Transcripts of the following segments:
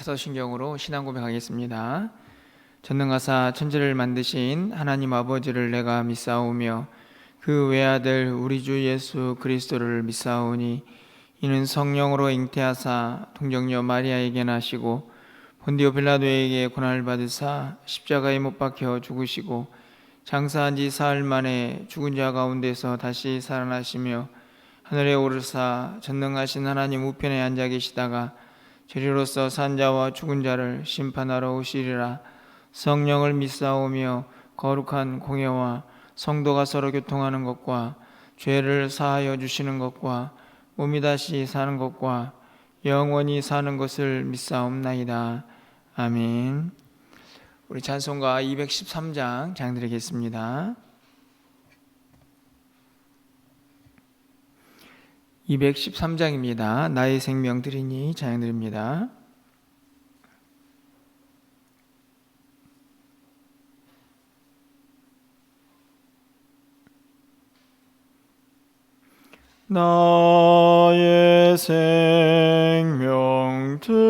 사도신경으로 신앙 고백하겠습니다. 전능하사 천지를 만드신 하나님 아버지를 내가 믿사오며 그 외아들 우리 주 예수 그리스도를 믿사오니 이는 성령으로 잉태하사 동정녀 마리아에게 나시고 본디오 빌라도에게 고난을 받으사 십자가에 못 박혀 죽으시고 장사한 지 사흘 만에 죽은 자 가운데서 다시 살아나시며 하늘에 오르사 전능하신 하나님 우편에 앉아 계시다가 저리로서 산 자와 죽은 자를 심판하러 오시리라. 성령을 믿사오며 거룩한 공예와 성도가 서로 교통하는 것과 죄를 사하여 주시는 것과 몸이 다시 사는 것과 영원히 사는 것을 믿사옵나이다. 아멘. 우리 찬송가 213장 장드리겠습니다. 213장입니다. 나의 생명 드리니 찬양드립니다. 나의 생명 드리니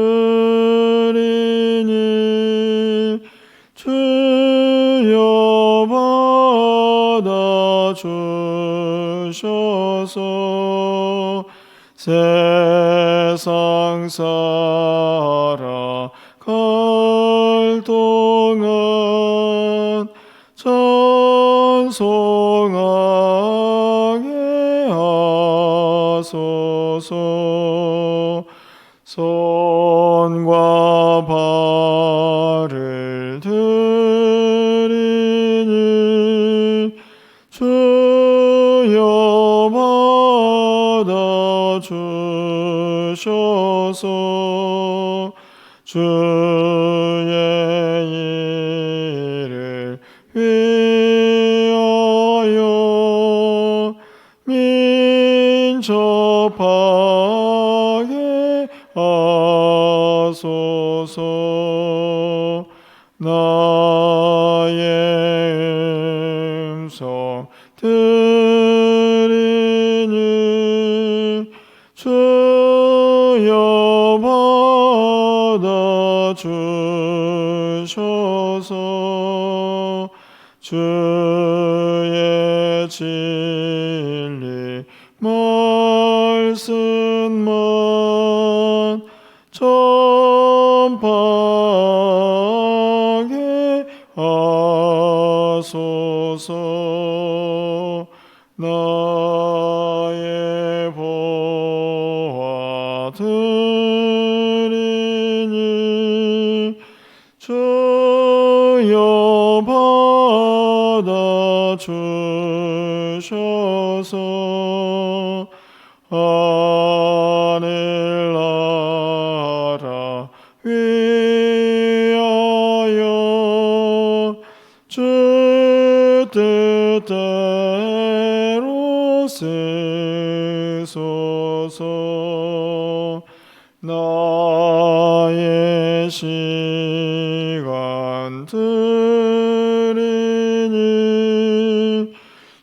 주여 받아 주셔서 세상 살아갈 동안 찬송하게 하소서. 손과 발을 드리니 주여 받아 주셔서 주의 일을 위하여 민첩하게 하소서. 나의 음성 드리니 주여 받아 주셔서 주의 진리 말씀만 전파하게 하소서. 나의 보아 드리니 주여 받아 주셔서 하늘나라 위하여 주 뜻대로 쓰소서. 나의 시간 드리니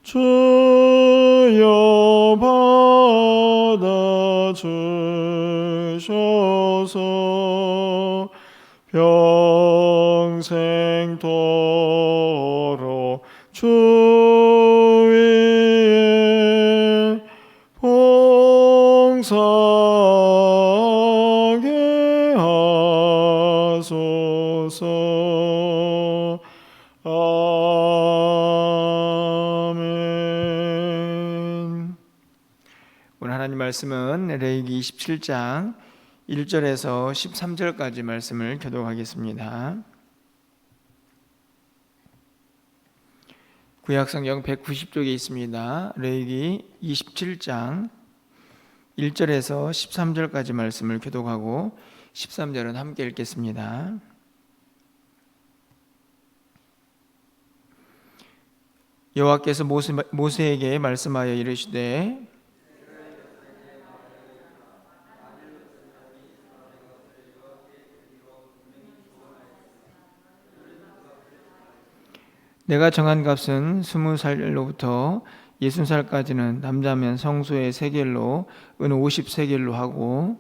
주여 받아 주셔서 평생토록 주 위에 봉사하게 하소서. 아멘. 오늘 하나님 말씀은 레위기 27장 1절에서 13절까지 말씀을 교독하겠습니다. 구약성경 190쪽에 있습니다. 레위기 27장 1절에서 13절까지 말씀을 교독하고 13절은 함께 읽겠습니다. 여호와께서 모세에게 말씀하여 이르시되 내가 정한 값은 20살로부터 60살까지는 남자면 성소의 세겔로 은 50세겔로 하고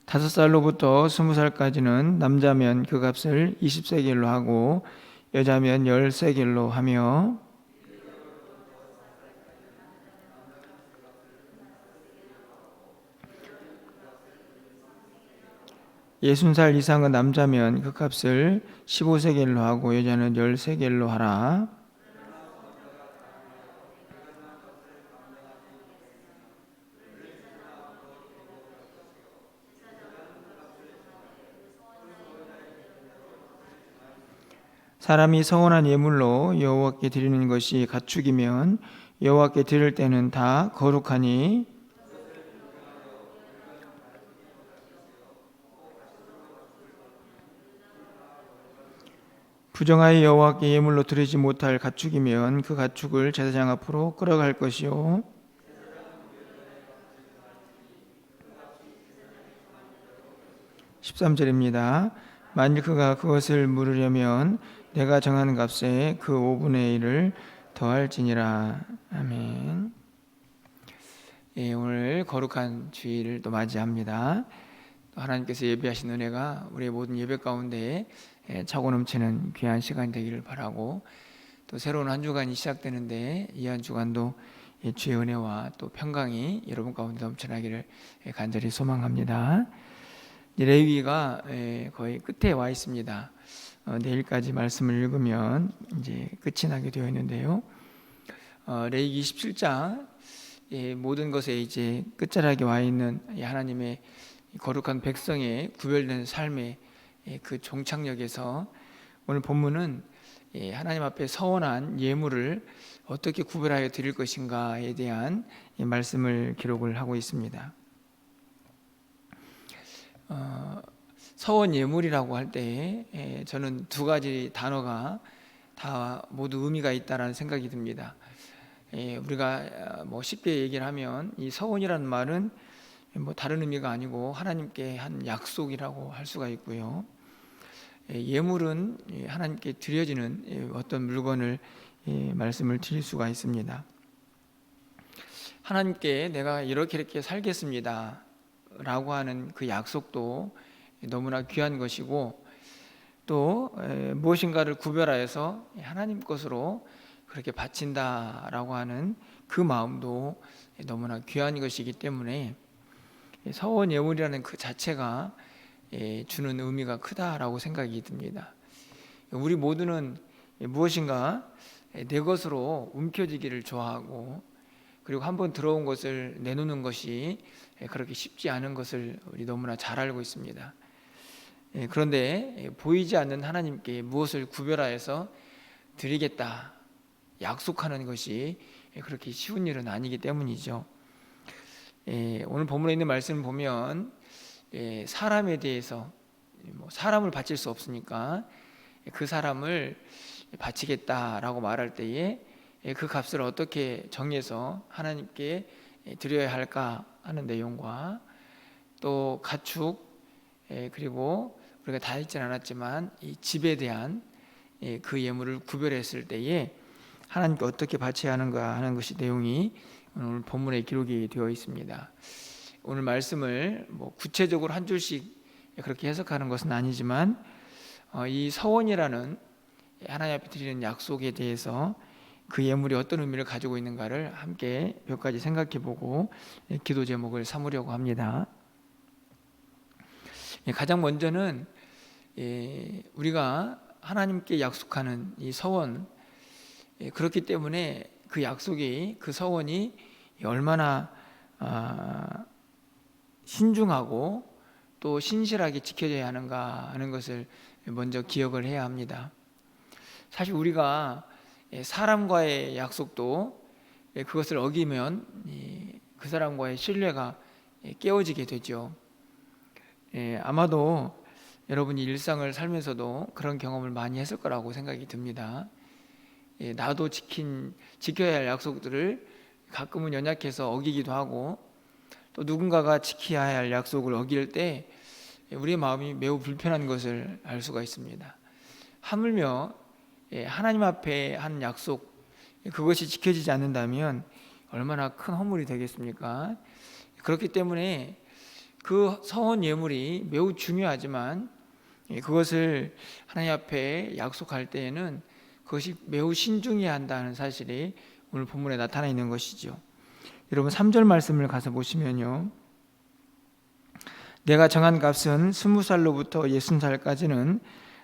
5살로부터 20살까지는 남자면 그 값을 20세겔로 하고 여자면 10세겔로 하며 60살 이상은 남자면 그 값을 15세겔로 하고 여자는 10세겔로 하라. 사람이 서원한 예물로 여호와께 드리는 것이 가축이면 여호와께 드릴 때는 다 거룩하니 부정하여 여호와께 예물로 드리지 못할 가축이면 그 가축을 제사장 앞으로 끌어갈 것이요 13절입니다. 만일 그가 그것을 물으려면 내가 정한 값에 그 5분의 1을 더할지니라. 아멘. 오늘 거룩한 주일을 또 맞이합니다. 또 하나님께서 예비하신 은혜가 우리의 모든 예배 가운데 차고 넘치는 귀한 시간이 되기를 바라고, 또 새로운 한 주간이 시작되는데 이 한 주간도 주의 은혜와 또 평강이 여러분 가운데 넘쳐나기를 간절히 소망합니다. 레위기가 거의 끝에 와 있습니다. 내일까지 말씀을 읽으면 이제 끝이 나게 되어 있는데요. 레위기 27장 모든 것에 이제 끝자락에 와 있는 하나님의 거룩한 백성의 구별된 삶의 그 종착역에서 오늘 본문은 하나님 앞에 서원한 예물을 어떻게 구별하여 드릴 것인가에 대한 말씀을 기록을 하고 있습니다. 서원 예물이라고 할 때 저는 두 가지 단어가 다 모두 의미가 있다라는 생각이 듭니다. 우리가 뭐 쉽게 얘기를 하면 이 서원이라는 말은 뭐 다른 의미가 아니고 하나님께 한 약속이라고 할 수가 있고요. 예물은 하나님께 드려지는 어떤 물건을 말씀을 드릴 수가 있습니다. 하나님께 내가 이렇게 살겠습니다 라고 하는 그 약속도 너무나 귀한 것이고, 또 무엇인가를 구별하여서 하나님 것으로 그렇게 바친다라고 하는 그 마음도 너무나 귀한 것이기 때문에 서원 예물이라는 그 자체가 주는 의미가 크다라고 생각이 듭니다. 우리 모두는 무엇인가 내 것으로 움켜쥐기를 좋아하고, 그리고 한번 들어온 것을 내놓는 것이 그렇게 쉽지 않은 것을 우리 너무나 잘 알고 있습니다. 그런데 보이지 않는 하나님께 무엇을 구별하여서 드리겠다 약속하는 것이 그렇게 쉬운 일은 아니기 때문이죠. 오늘 본문에 있는 말씀을 보면 사람에 대해서 사람을 바칠 수 없으니까 그 사람을 바치겠다라고 말할 때에 그 값을 어떻게 정해서 하나님께 드려야 할까 하는 내용과, 또 가축, 그리고 우리가 다 읽진 않았지만 이 집에 대한 그 예물을 구별했을 때에 하나님께 어떻게 바쳐야 하는가 하는 것이 내용이 오늘 본문에 기록이 되어 있습니다. 오늘 말씀을 뭐 구체적으로 한 줄씩 그렇게 해석하는 것은 아니지만 이 서원이라는 하나님 앞에 드리는 약속에 대해서 그 예물이 어떤 의미를 가지고 있는가를 함께 몇 가지 생각해보고 기도 제목을 삼으려고 합니다. 가장 먼저는 우리가 하나님께 약속하는 이 서원, 그렇기 때문에 그 약속이, 그 서원이 얼마나 신중하고 또 신실하게 지켜져야 하는가 하는 것을 먼저 기억을 해야 합니다. 사실 우리가 사람과의 약속도 그것을 어기면 그 사람과의 신뢰가 깨어지게 되죠. 아마도 여러분이 일상을 살면서도 그런 경험을 많이 했을 거라고 생각이 듭니다. 나도 지켜야 할 약속들을 가끔은 연약해서 어기기도 하고, 또 누군가가 지켜야 할 약속을 어길 때 우리의 마음이 매우 불편한 것을 알 수가 있습니다. 하물며 하나님 앞에 한 약속, 그것이 지켜지지 않는다면 얼마나 큰 허물이 되겠습니까? 그렇기 때문에 그 서원 예물이 매우 중요하지만 그것을 하나님 앞에 약속할 때에는 그것이 매우 신중해야 한다는 사실이 오늘 본문에 나타나 있는 것이죠. 여러분 3절 말씀을 가서 보시면요, 내가 정한 값은 20살로부터 60살까지는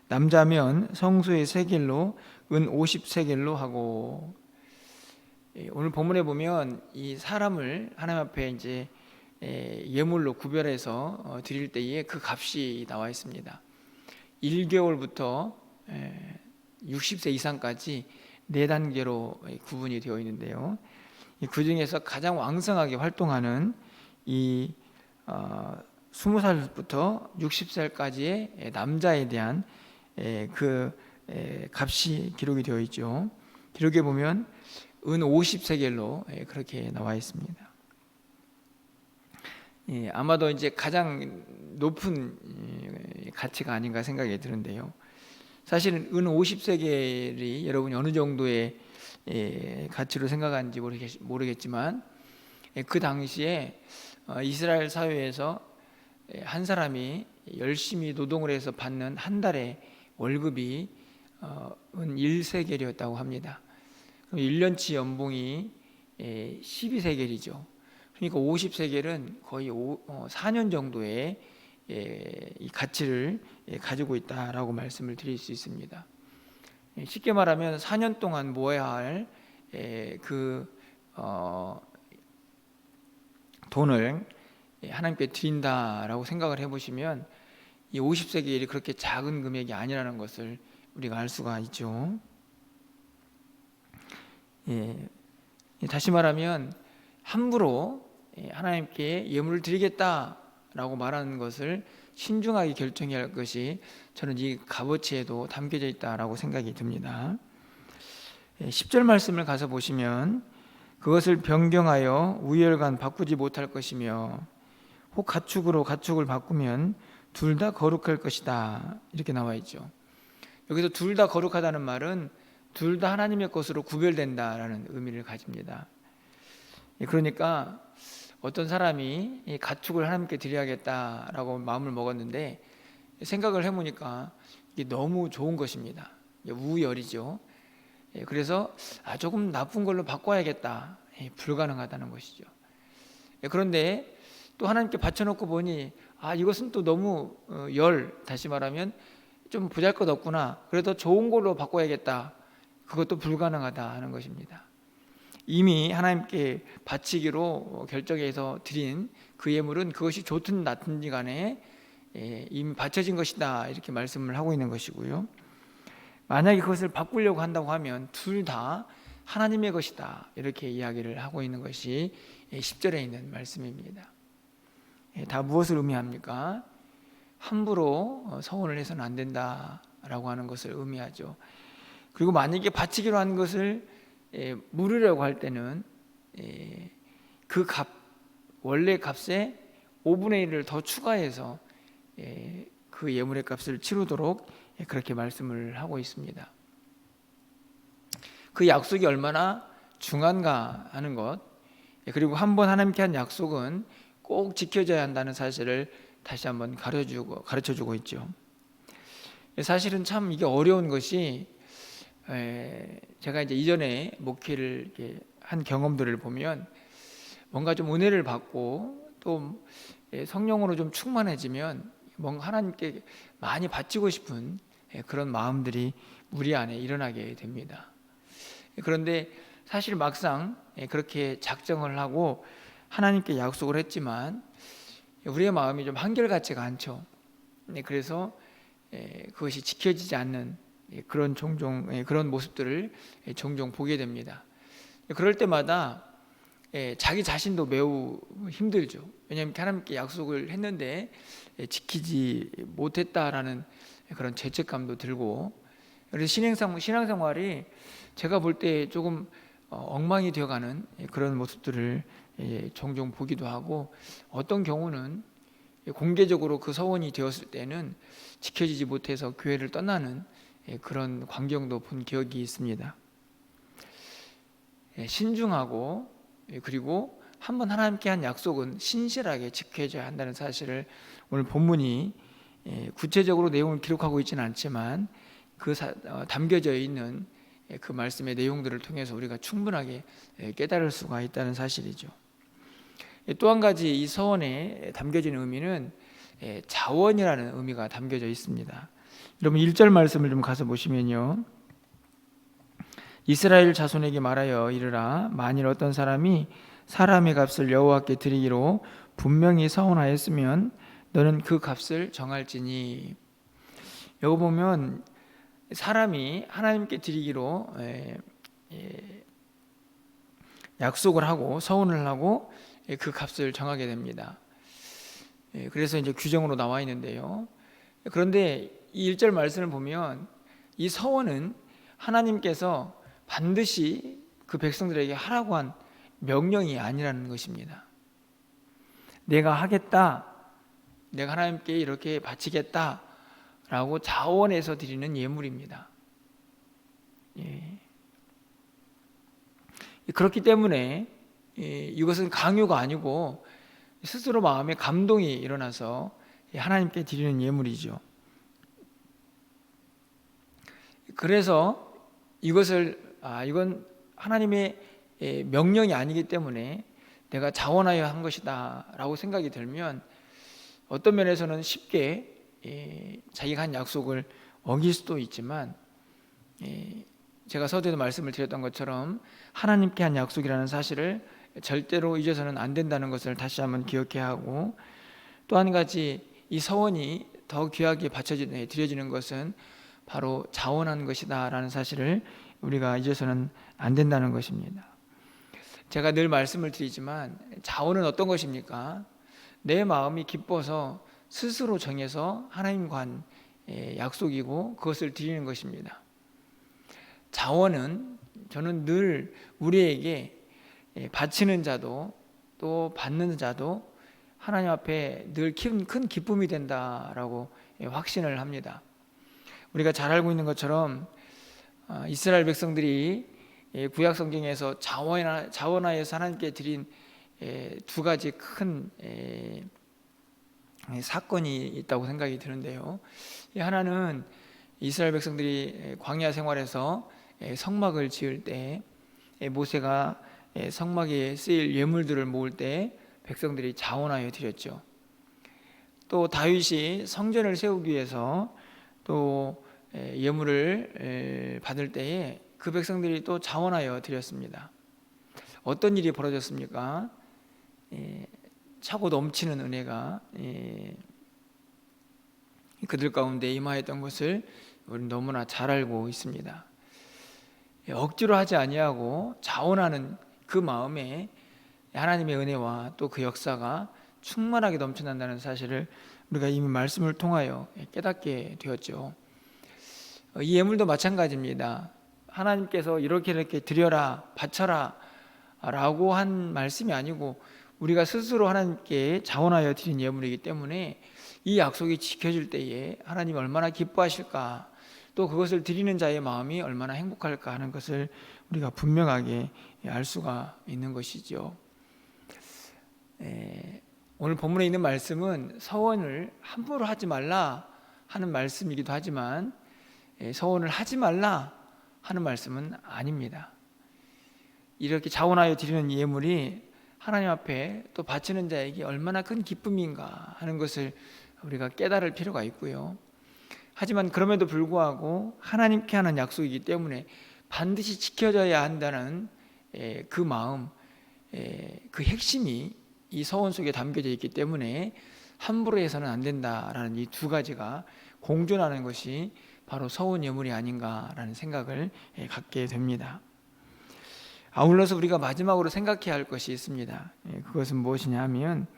남자면 성소의 세겔로 은 50세겔로 하고, 오늘 본문에 보면 이 사람을 하나님 앞에 이제 예물로 구별해서 드릴 때에 그 값이 나와 있습니다. 1개월부터 60세 이상까지 4단계로 구분이 되어 있는데요, 그 중에서 가장 왕성하게 활동하는 이 20살부터 60살까지의 남자에 대한 그 값이 기록이 되어 있죠. 기록에 보면 은 50세겔로 그렇게 나와 있습니다. 아마도 이제 가장 높은 가치가 아닌가 생각이 드는데요, 사실은 은 50세겔이 여러분이 어느 정도의 가치로 생각하는지 모르겠지만 그 당시에 이스라엘 사회에서 한 사람이 열심히 노동을 해서 받는 한 달의 월급이 은 1세겔이었다고 합니다. 그럼 1년치 연봉이 12세겔이죠. 그러니까 50세겔은 거의 4년 정도의 이 가치를 가지고 있다라고 말씀을 드릴 수 있습니다. 쉽게 말하면 4년 동안 모아야 할 그 돈을 하나님께 드린다라고 생각을 해보시면 이 50세겔이 그렇게 작은 금액이 아니라는 것을 우리가 알 수가 있죠. 다시 말하면 함부로 하나님께 예물을 드리겠다라고 말하는 것을 신중하게 결정해야 할 것이 저는 이 값어치에도 담겨져 있다라고 생각이 듭니다. 10절 말씀을 가서 보시면 그것을 변경하여 우열간 바꾸지 못할 것이며 혹 가축으로 가축을 바꾸면 둘 다 거룩할 것이다, 이렇게 나와 있죠. 여기서 둘 다 거룩하다는 말은 둘 다 하나님의 것으로 구별된다라는 의미를 가집니다. 그러니까 어떤 사람이 가축을 하나님께 드려야겠다라고 마음을 먹었는데 생각을 해보니까 이게 너무 좋은 것입니다. 우열이죠. 그래서 조금 나쁜 걸로 바꿔야겠다, 불가능하다는 것이죠. 그런데 또 하나님께 바쳐놓고 보니 이것은 또 너무 다시 말하면 좀 보잘것없구나, 그래도 좋은 걸로 바꿔야겠다, 그것도 불가능하다 하는 것입니다. 이미 하나님께 바치기로 결정해서 드린 그 예물은 그것이 좋든 나든지 간에 이미 바쳐진 것이다, 이렇게 말씀을 하고 있는 것이고요. 만약에 그것을 바꾸려고 한다고 하면 둘 다 하나님의 것이다, 이렇게 이야기를 하고 있는 것이 10절에 있는 말씀입니다. 다 무엇을 의미합니까? 함부로 서원을 해서는 안 된다라고 하는 것을 의미하죠. 그리고 만약에 바치기로 한 것을 물으려고 할 때는 그 원래 값에 5분의 1을 더 추가해서 그 예물의 값을 치르도록 그렇게 말씀을 하고 있습니다. 그 약속이 얼마나 중요한가 하는 것, 그리고 한번 하나님께 한 약속은 꼭 지켜져야 한다는 사실을 다시 한번 가르쳐주고 있죠. 사실은 참 이게 어려운 것이, 제가 이제 이전에 목회를 이렇게 한 경험들을 보면 뭔가 좀 은혜를 받고 또 성령으로 좀 충만해지면 뭔가 하나님께 많이 바치고 싶은 그런 마음들이 우리 안에 일어나게 됩니다. 그런데 사실 막상 그렇게 작정을 하고 하나님께 약속을 했지만 우리의 마음이 좀 한결같지가 않죠. 그래서 그것이 지켜지지 않는 그런 모습들을 종종 보게 됩니다. 그럴 때마다 자기 자신도 매우 힘들죠. 왜냐하면 하나님께 약속을 했는데 지키지 못했다라는 그런 죄책감도 들고, 그래서 신앙생활이 제가 볼 때 조금 엉망이 되어가는 그런 모습들을 종종 보기도 하고, 어떤 경우는 공개적으로 그 서원이 되었을 때는 지켜지지 못해서 교회를 떠나는 그런 광경도 본 기억이 있습니다. 신중하고 그리고 한번 하나님께 한 약속은 신실하게 지켜져야 한다는 사실을 오늘 본문이 구체적으로 내용을 기록하고 있지는 않지만 담겨져 있는 그 말씀의 내용들을 통해서 우리가 충분하게 깨달을 수가 있다는 사실이죠. 또 한 가지 이 서원에 담겨진 의미는 자원이라는 의미가 담겨져 있습니다. 여러분 1절 말씀을 좀 가서 보시면요, 이스라엘 자손에게 말하여 이르라. 만일 어떤 사람이 사람의 값을 여호와께 드리기로 분명히 서원하였으면 너는 그 값을 정할지니. 여기 보면 사람이 하나님께 드리기로 약속을 하고 서원을 하고 그 값을 정하게 됩니다. 그래서 이제 규정으로 나와 있는데요. 그런데 이 1절 말씀을 보면 이 서원은 하나님께서 반드시 그 백성들에게 하라고 한 명령이 아니라는 것입니다. 내가 하겠다, 내가 하나님께 이렇게 바치겠다 라고 자원해서 드리는 예물입니다. 그렇기 때문에 이것은 강요가 아니고 스스로 마음에 감동이 일어나서 하나님께 드리는 예물이죠. 그래서 이건 하나님의 명령이 아니기 때문에 내가 자원하여 한 것이다 라고 생각이 들면 어떤 면에서는 쉽게 자기가 한 약속을 어길 수도 있지만, 제가 서두에도 말씀을 드렸던 것처럼 하나님께 한 약속이라는 사실을 절대로 잊어서는 안 된다는 것을 다시 한번 기억해야 하고, 또 한 가지 이 서원이 더 귀하게 드려지는 것은 바로 자원한 것이다 라는 사실을 우리가 잊어서는 안 된다는 것입니다. 제가 늘 말씀을 드리지만 자원은 어떤 것입니까? 내 마음이 기뻐서 스스로 정해서 하나님과 한 약속이고 그것을 드리는 것입니다. 자원은 저는 늘 우리에게 바치는 자도 또 받는 자도 하나님 앞에 늘 큰 기쁨이 된다라고 확신을 합니다. 우리가 잘 알고 있는 것처럼 이스라엘 백성들이 구약 성경에서 자원하여서 하나님께 드린 두 가지 큰 사건이 있다고 생각이 드는데요. 하나는 이스라엘 백성들이 광야 생활에서 성막을 지을 때 모세가 성막에 쓰일 예물들을 모을 때 백성들이 자원하여 드렸죠. 또 다윗이 성전을 세우기 위해서 또 예물을 받을 때에 그 백성들이 또 자원하여 드렸습니다. 어떤 일이 벌어졌습니까? 차고 넘치는 은혜가 그들 가운데 임하였던 것을 우리는 너무나 잘 알고 있습니다. 억지로 하지 아니하고 자원하는 그 마음에 하나님의 은혜와 또 그 역사가 충만하게 넘쳐난다는 사실을 우리가 이미 말씀을 통하여 깨닫게 되었죠. 이 예물도 마찬가지입니다. 하나님께서 이렇게 드려라, 바쳐라 라고 한 말씀이 아니고 우리가 스스로 하나님께 자원하여 드린 예물이기 때문에 이 약속이 지켜질 때에 하나님이 얼마나 기뻐하실까, 또 그것을 드리는 자의 마음이 얼마나 행복할까 하는 것을 우리가 분명하게 알 수가 있는 것이죠. 오늘 본문에 있는 말씀은 서원을 함부로 하지 말라 하는 말씀이기도 하지만 서원을 하지 말라 하는 말씀은 아닙니다. 이렇게 자원하여 드리는 예물이 하나님 앞에 또 바치는 자에게 얼마나 큰 기쁨인가 하는 것을 우리가 깨달을 필요가 있고요. 하지만 그럼에도 불구하고 하나님께 하는 약속이기 때문에 반드시 지켜져야 한다는 그 마음, 그 핵심이 이 서원 속에 담겨져 있기 때문에 함부로 해서는 안 된다라는 이 두 가지가 공존하는 것이 바로 서원 예물이 아닌가라는 생각을 갖게 됩니다. 아울러서 우리가 마지막으로 생각해야 할 것이 있습니다. 그것은 무엇이냐 하면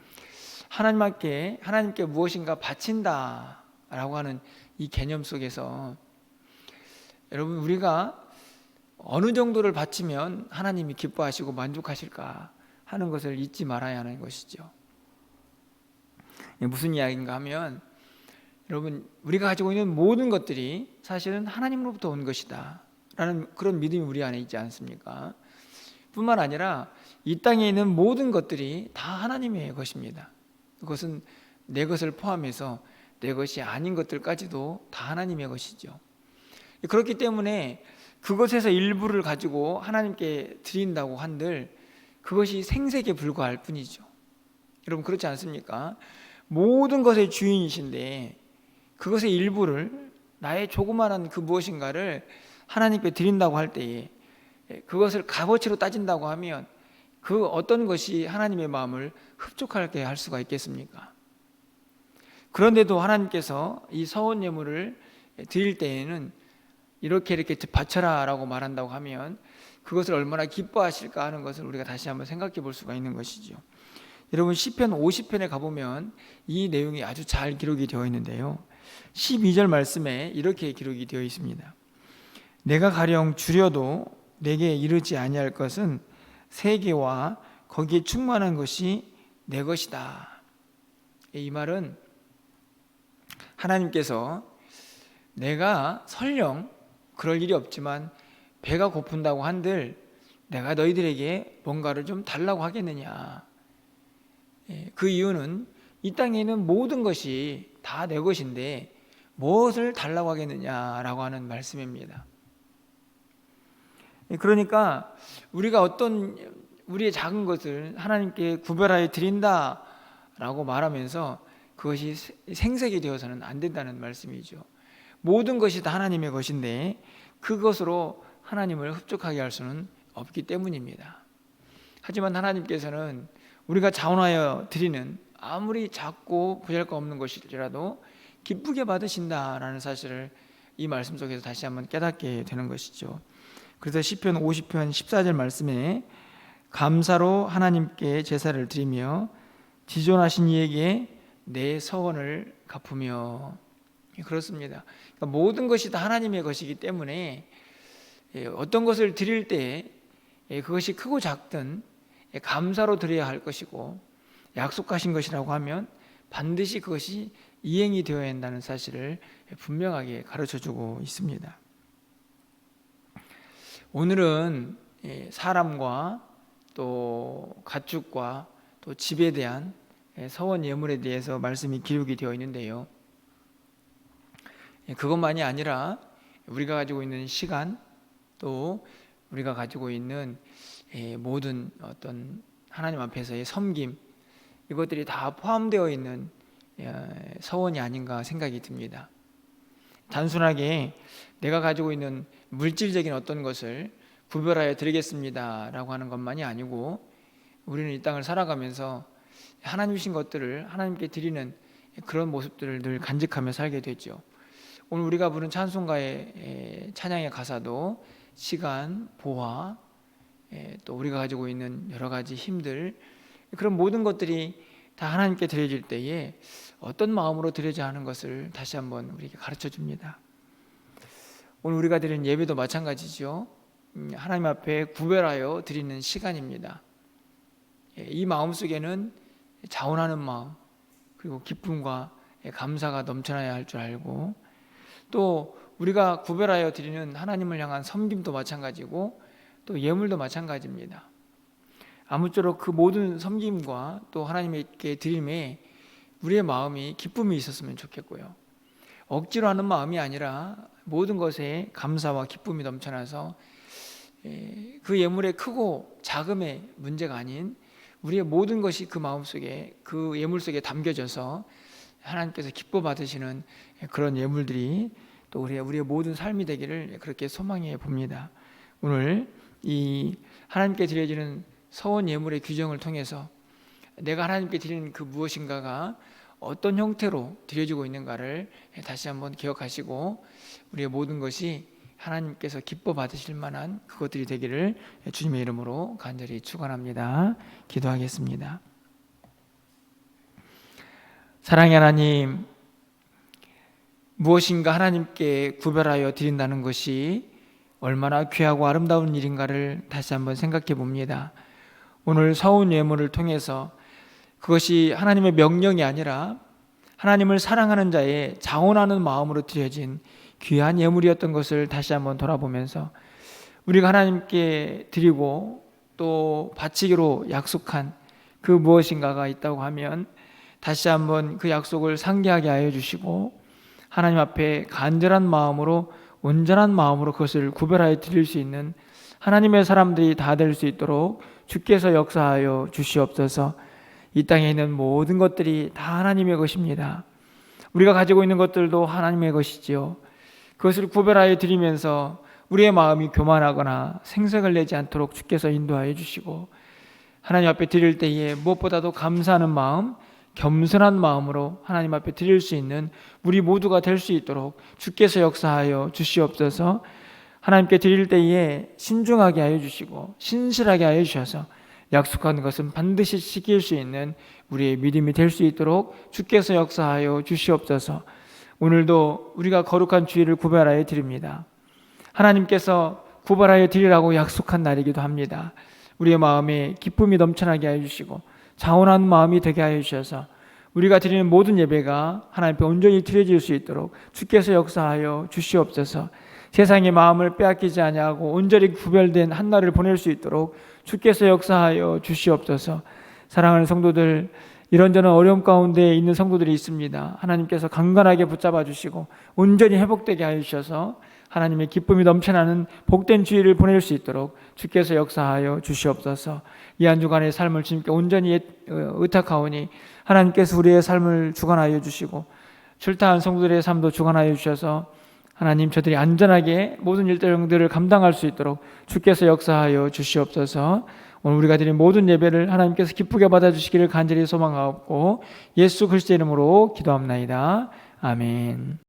하나님께 무엇인가 바친다라고 하는 이 개념 속에서 여러분, 우리가 어느 정도를 바치면 하나님이 기뻐하시고 만족하실까 하는 것을 잊지 말아야 하는 것이죠. 무슨 이야기인가 하면 여러분, 우리가 가지고 있는 모든 것들이 사실은 하나님으로부터 온 것이다 라는 그런 믿음이 우리 안에 있지 않습니까? 뿐만 아니라 이 땅에 있는 모든 것들이 다 하나님의 것입니다. 그것은 내 것을 포함해서 내 것이 아닌 것들까지도 다 하나님의 것이죠. 그렇기 때문에 그것에서 일부를 가지고 하나님께 드린다고 한들 그것이 생색에 불과할 뿐이죠. 여러분 그렇지 않습니까? 모든 것의 주인이신데 그것의 일부를, 나의 조그마한 그 무엇인가를 하나님께 드린다고 할 때에 그것을 값어치로 따진다고 하면 그 어떤 것이 하나님의 마음을 흡족하게 할 수가 있겠습니까? 그런데도 하나님께서 이 서원 예물을 드릴 때에는 이렇게 바쳐라 라고 말한다고 하면 그것을 얼마나 기뻐하실까 하는 것을 우리가 다시 한번 생각해 볼 수가 있는 것이죠. 여러분 시편 50편에 가보면 이 내용이 아주 잘 기록이 되어 있는데요, 12절 말씀에 이렇게 기록이 되어 있습니다. 내가 가령 줄여도 내게 이르지 아니할 것은 세계와 거기에 충만한 것이 내 것이다. 이 말은 하나님께서 내가 설령 그럴 일이 없지만 배가 고픈다고 한들 내가 너희들에게 뭔가를 좀 달라고 하겠느냐. 그 이유는 이 땅에 있는 모든 것이 다 내 것인데 무엇을 달라고 하겠느냐라고 하는 말씀입니다. 그러니까 우리가 어떤 우리의 작은 것을 하나님께 구별하여 드린다라고 말하면서 그것이 생색이 되어서는 안 된다는 말씀이죠. 모든 것이 다 하나님의 것인데 그것으로 하나님을 흡족하게 할 수는 없기 때문입니다. 하지만 하나님께서는 우리가 자원하여 드리는 아무리 작고 보잘것없는 것일지라도 기쁘게 받으신다라는 사실을 이 말씀 속에서 다시 한번 깨닫게 되는 것이죠. 그래서 시편 50편 14절 말씀에 감사로 하나님께 제사를 드리며 지존하신 이에게 내 서원을 갚으며, 그렇습니다. 그러니까 모든 것이 다 하나님의 것이기 때문에 어떤 것을 드릴 때 그것이 크고 작든 감사로 드려야 할 것이고, 약속하신 것이라고 하면 반드시 그것이 이행이 되어야 한다는 사실을 분명하게 가르쳐주고 있습니다. 오늘은 사람과 또 가축과 또 집에 대한 서원 예물에 대해서 말씀이 기록이 되어 있는데요, 그것만이 아니라 우리가 가지고 있는 시간, 또 우리가 가지고 있는 모든 어떤 하나님 앞에서의 섬김, 이것들이 다 포함되어 있는 서원이 아닌가 생각이 듭니다. 단순하게 내가 가지고 있는 물질적인 어떤 것을 구별하여 드리겠습니다 라고 하는 것만이 아니고, 우리는 이 땅을 살아가면서 하나님 주신 것들을 하나님께 드리는 그런 모습들을 늘 간직하며 살게 되죠. 오늘 우리가 부른 찬송가의 찬양의 가사도 시간, 보화, 또 우리가 가지고 있는 여러 가지 힘들, 그런 모든 것들이 다 하나님께 드려질 때에 어떤 마음으로 드려야 하는 것을 다시 한번 우리에게 가르쳐 줍니다. 오늘 우리가 드리는 예배도 마찬가지죠. 하나님 앞에 구별하여 드리는 시간입니다. 이 마음 속에는 자원하는 마음, 그리고 기쁨과 감사가 넘쳐나야 할 줄 알고, 또 우리가 구별하여 드리는 하나님을 향한 섬김도 마찬가지고 또 예물도 마찬가지입니다. 아무쪼록 그 모든 섬김과 또 하나님께 드림에 우리의 마음이 기쁨이 있었으면 좋겠고요, 억지로 하는 마음이 아니라 모든 것에 감사와 기쁨이 넘쳐나서 그 예물의 크고 작음의 문제가 아닌 우리의 모든 것이 그 마음속에, 그 예물 속에 담겨져서 하나님께서 기뻐 받으시는 그런 예물들이 또 우리의 모든 삶이 되기를 그렇게 소망해 봅니다. 오늘 이 하나님께 드려지는 서원 예물의 규정을 통해서 내가 하나님께 드리는 그 무엇인가가 어떤 형태로 드려지고 있는가를 다시 한번 기억하시고 우리의 모든 것이 하나님께서 기뻐 받으실 만한 그것들이 되기를 주님의 이름으로 간절히 축원합니다. 기도하겠습니다. 사랑의 하나님, 무엇인가 하나님께 구별하여 드린다는 것이 얼마나 귀하고 아름다운 일인가를 다시 한번 생각해 봅니다. 오늘 서운 예물을 통해서 그것이 하나님의 명령이 아니라 하나님을 사랑하는 자의 자원하는 마음으로 드려진 귀한 예물이었던 것을 다시 한번 돌아보면서 우리가 하나님께 드리고 또 바치기로 약속한 그 무엇인가가 있다고 하면 다시 한번 그 약속을 상기하게 하여 주시고 하나님 앞에 간절한 마음으로 온전한 마음으로 그것을 구별하여 드릴 수 있는 하나님의 사람들이 다 될 수 있도록 주께서 역사하여 주시옵소서. 이 땅에 있는 모든 것들이 다 하나님의 것입니다. 우리가 가지고 있는 것들도 하나님의 것이지요. 그것을 구별하여 드리면서 우리의 마음이 교만하거나 생색을 내지 않도록 주께서 인도하여 주시고 하나님 앞에 드릴 때에 무엇보다도 감사하는 마음, 겸손한 마음으로 하나님 앞에 드릴 수 있는 우리 모두가 될 수 있도록 주께서 역사하여 주시옵소서. 하나님께 드릴 때에 신중하게 하여 주시고 신실하게 하여 주셔서 약속한 것은 반드시 지킬 수 있는 우리의 믿음이 될 수 있도록 주께서 역사하여 주시옵소서. 오늘도 우리가 거룩한 주일을 구별하여 드립니다. 하나님께서 구별하여 드리라고 약속한 날이기도 합니다. 우리의 마음에 기쁨이 넘쳐나게 하여 주시고 자원한 마음이 되게 하여 주셔서 우리가 드리는 모든 예배가 하나님 앞에 온전히 드려질 수 있도록 주께서 역사하여 주시옵소서. 세상의 마음을 빼앗기지 아니하고 온전히 구별된 한 날을 보낼 수 있도록 주께서 역사하여 주시옵소서. 사랑하는 성도들, 이런저런 어려움 가운데 있는 성도들이 있습니다. 하나님께서 강건하게 붙잡아 주시고 온전히 회복되게 하여 주셔서 하나님의 기쁨이 넘쳐나는 복된 주일을 보낼 수 있도록 주께서 역사하여 주시옵소서. 이 한 주간의 삶을 주님께 온전히 의탁하오니 하나님께서 우리의 삶을 주관하여 주시고 출타한 성도들의 삶도 주관하여 주셔서 하나님 저들이 안전하게 모든 일들을 감당할 수 있도록 주께서 역사하여 주시옵소서. 오늘 우리가 드린 모든 예배를 하나님께서 기쁘게 받아주시기를 간절히 소망하옵고 예수 그리스도의 이름으로 기도합나이다. 아멘.